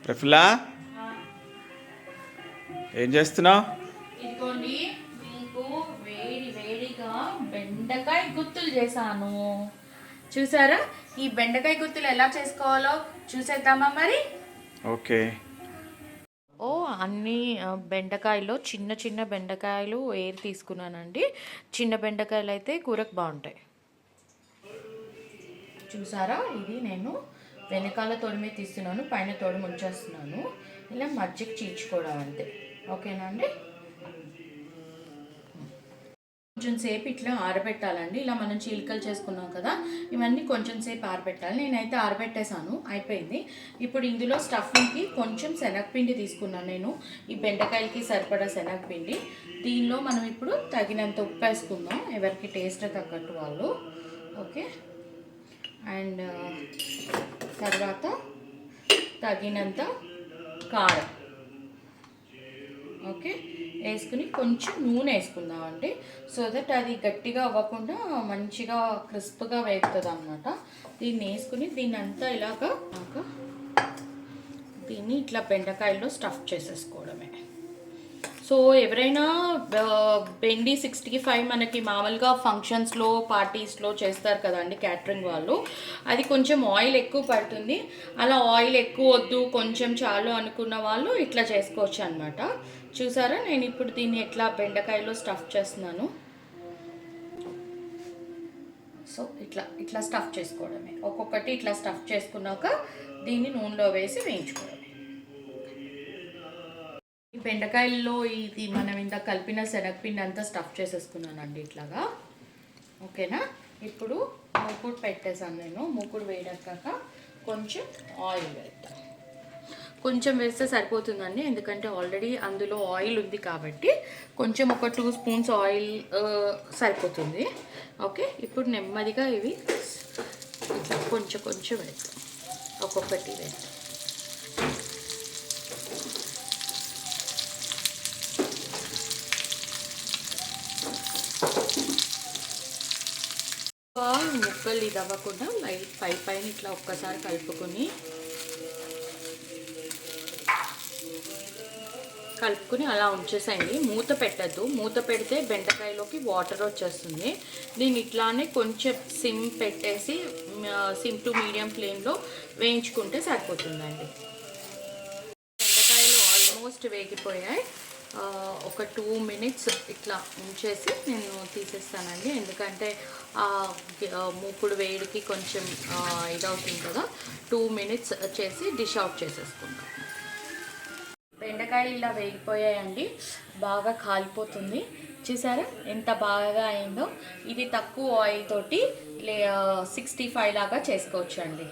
ప్రఫుల్లా ఏం చేస్తున్నావు? ఇదిగోండి మీకు వేడి వేడిగా బెండకాయ గుత్తులు చేశాను. చూసారా? ఈ బెండకాయ గుత్తులు ఎలా చేసుకోవాలో చూసేద్దామా మరి? ఓకే. అన్ని బెండకాయలు చిన్న చిన్న బెండకాయలు ఏరి తీసుకున్నానండి. చిన్న బెండకాయలు అయితే కూరకు బాగుంటాయి. చూసారా? ఇది నేను వెనకాల తోడు మీద తీస్తున్నాను, పైన తోడు ముంచేస్తున్నాను. ఇలా మజ్జిగ చీల్చుకోవడం అంతే. ఓకేనా అండి? కొంచెం సేపు ఇట్లా ఆరబెట్టాలండి. ఇలా మనం చీలికలు చేసుకున్నాం కదా, ఇవన్నీ కొంచెం సేపు ఆరబెట్టాలి. నేనైతే ఆరబెట్టేశాను, అయిపోయింది. ఇప్పుడు ఇందులో స్టఫింగ్కి కొంచెం శనగపిండి తీసుకున్నాను నేను. ఈ బెండకాయలకి సరిపడా శనగపిండి. దీనిలో మనం ఇప్పుడు తగినంత ఉప్పు వేసుకుందాం, ఎవరికి టేస్ట్ తగ్గట్టు వాళ్ళు. ఓకే. అండ్ తర్వాత తగినంత కారం. ఓకే, వేసుకుని కొంచెం నూనె వేసుకుందామండి. సో దట్ అది గట్టిగా అవ్వకుండా మంచిగా క్రిస్ప్గా వేగుతుంది అన్నమాట. దీన్ని వేసుకుని దీన్ని అంతా ఇలాగా దీన్ని ఇట్లా బెండకాయల్లో స్టఫ్ చేసేసుకోవడమే. సో ఎవరైనా బెండి 65 మనకి మామూలుగా ఫంక్షన్స్లో పార్టీస్లో చేస్తారు కదండి క్యాటరింగ్ వాళ్ళు. అది కొంచెం ఆయిల్ ఎక్కువ పడుతుంది. అలా ఆయిల్ ఎక్కువ వద్దు, కొంచెం చాలు అనుకున్న వాళ్ళు ఇట్లా చేసుకోవచ్చు అనమాట. చూసారా? నేను ఇప్పుడు దీన్ని ఎట్లా బెండకాయలో స్టఫ్ చేస్తున్నాను. సో ఇట్లా ఇట్లా స్టఫ్ చేసుకోవడమే. ఒక్కొక్కటి ఇట్లా స్టఫ్ చేసుకున్నాక దీన్ని నూనెలో వేసి వేయించుకోవడమే. ఈ బెండకాయల్లో ఇది మనం ఇంత కలిపిన శనగపిండి అంతా స్టఫ్ చేసేసుకున్నానండి ఇట్లాగా. ఓకేనా? ఇప్పుడు మూకుడు పెట్టేసాను నేను. మూకుడు వేయడాక కొంచెం ఆయిల్ వేద్దాం. కొంచెం వేస్తే సరిపోతుందండి, ఎందుకంటే ఆల్రెడీ అందులో ఆయిల్ ఉంది కాబట్టి కొంచెం ఒక 2 స్పూన్స్ ఆయిల్ సరిపోతుంది. ఓకే. ఇప్పుడు నెమ్మదిగా ఇవి ఇట్లా కొంచెం కొంచెం వేద్దాం, ఒక్కొక్కటి వేద్దాం. ముక్కలు ఇది అవ్వకుండా లైట్ పైన ఇట్లా ఒక్కసారి కలుపుకొని అలా ఉంచేసేయండి. మూత పెట్టద్దు. మూత పెడితే బెండకాయలోకి వాటర్ వచ్చేస్తుంది. దీన్ని ఇట్లానే కొంచెం సిమ్ పెట్టేసి సిమ్ టు మీడియం ఫ్లేమ్లో వేయించుకుంటే సరిపోతుందండి. బెండకాయలు ఆల్మోస్ట్ వేగిపోయాయి. ఒక 2 మినిట్స్ ఇట్లా ఉంచేసి నేను తీసేస్తానండి, ఎందుకంటే మూకుడు వేడికి కొంచెం ఇదవుతుంది కదా. 2 మినిట్స్ చేసి డిష్ అవుట్ చేసేసుకుంటాం. బెండకాయలు ఇలా వేగిపోయాయండి, బాగా కాలిపోతుంది. చూసారా ఎంత బాగా అయిందో? ఇది తక్కువ ఆయిల్ తోటి 65 లాగా చేసుకోవచ్చు అండి.